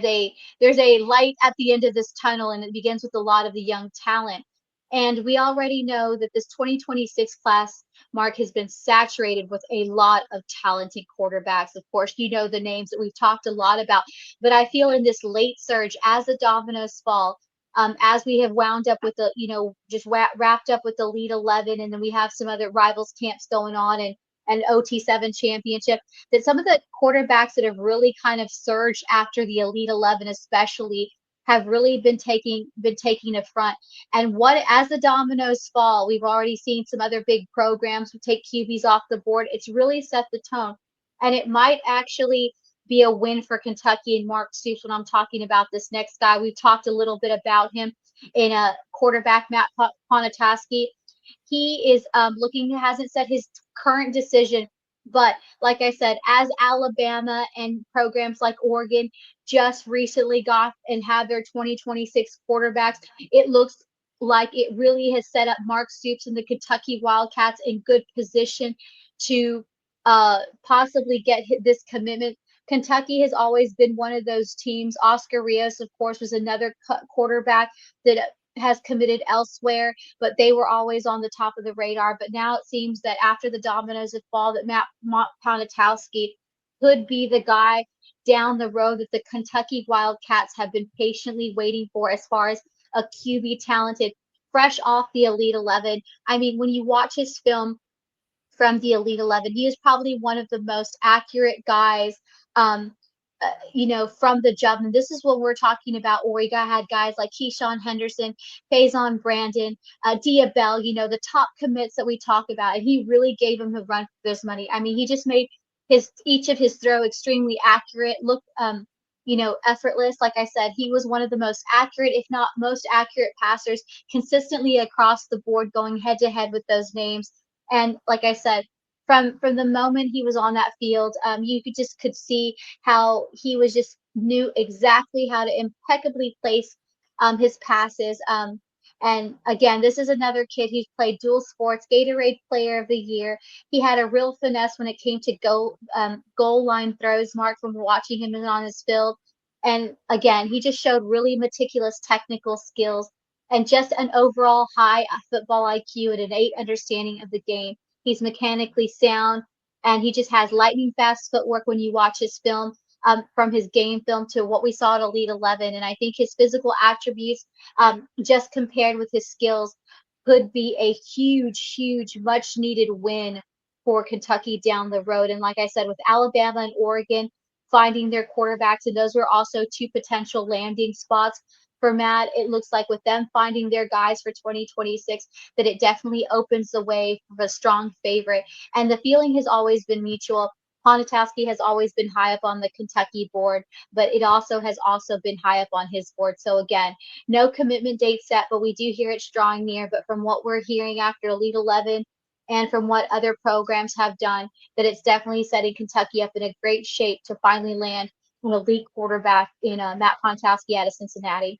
there's a light at the end of this tunnel, and it begins with a lot of the young talent. And we already know that this 2026 class, Mark, has been saturated with a lot of talented quarterbacks. Of course, you know the names that we've talked a lot about, but I feel in this late surge, as the dominoes fall, as we have wound up with the, just wrapped up with the Elite 11, and then we have some other rivals camps going on, and OT7 championship, that some of the quarterbacks that have really kind of surged after the Elite 11, especially, have really been taking a front. And what as the dominoes fall, we've already seen some other big programs who take QBs off the board. It's really set the tone, and it might actually be a win for Kentucky and Mark Stoops when I'm talking about this next guy. We've talked a little bit about him in a quarterback, Matt Ponatoski. He is looking, hasn't set his current decision, but like I said, as Alabama and programs like Oregon just recently got and have their 2026 quarterbacks, it looks like it really has set up Mark Stoops and the Kentucky Wildcats in good position to possibly get this commitment. Kentucky has always been one of those teams. Oscar Rios, of course, was another quarterback that has committed elsewhere, but they were always on the top of the radar. But now it seems that after the dominoes have fallen, that Matt Ponatoski could be the guy down the road that the Kentucky Wildcats have been patiently waiting for as far as a QB talented, fresh off the Elite 11. I mean, when you watch his film from the Elite 11, he is probably one of the most accurate guys from the jump. And this is what we're talking about. Origa had guys like Keyshawn Henderson, Faison Brandon, Dia Bell, the top commits that we talk about. And he really gave him a run for his money. I mean, he just made each of his throw extremely accurate, look, effortless. Like I said, he was one of the most accurate, if not most accurate passers consistently across the board, going head to head with those names. And like I said, from the moment he was on that field, you could see how he was just knew exactly how to impeccably place his passes. And again, this is another kid who's played dual sports, Gatorade Player of the Year. He had a real finesse when it came to goal line throws, Mark, from watching him on his field. And again, he just showed really meticulous technical skills and just an overall high football IQ and innate understanding of the game. He's mechanically sound, and he just has lightning fast footwork when you watch his film, from his game film to what we saw at Elite 11. And I think his physical attributes, just compared with his skills, could be a huge, huge, much needed win for Kentucky down the road. And like I said, with Alabama and Oregon finding their quarterbacks, and those were also two potential landing spots for Matt, it looks like with them finding their guys for 2026, that it definitely opens the way for a strong favorite. And the feeling has always been mutual. Ponatoski has always been high up on the Kentucky board, but it also has been high up on his board. So again, no commitment date set, but we do hear it's drawing near. But from what we're hearing after Elite 11 and from what other programs have done, that it's definitely setting Kentucky up in a great shape to finally land an elite quarterback in Matt Ponatoski out of Cincinnati.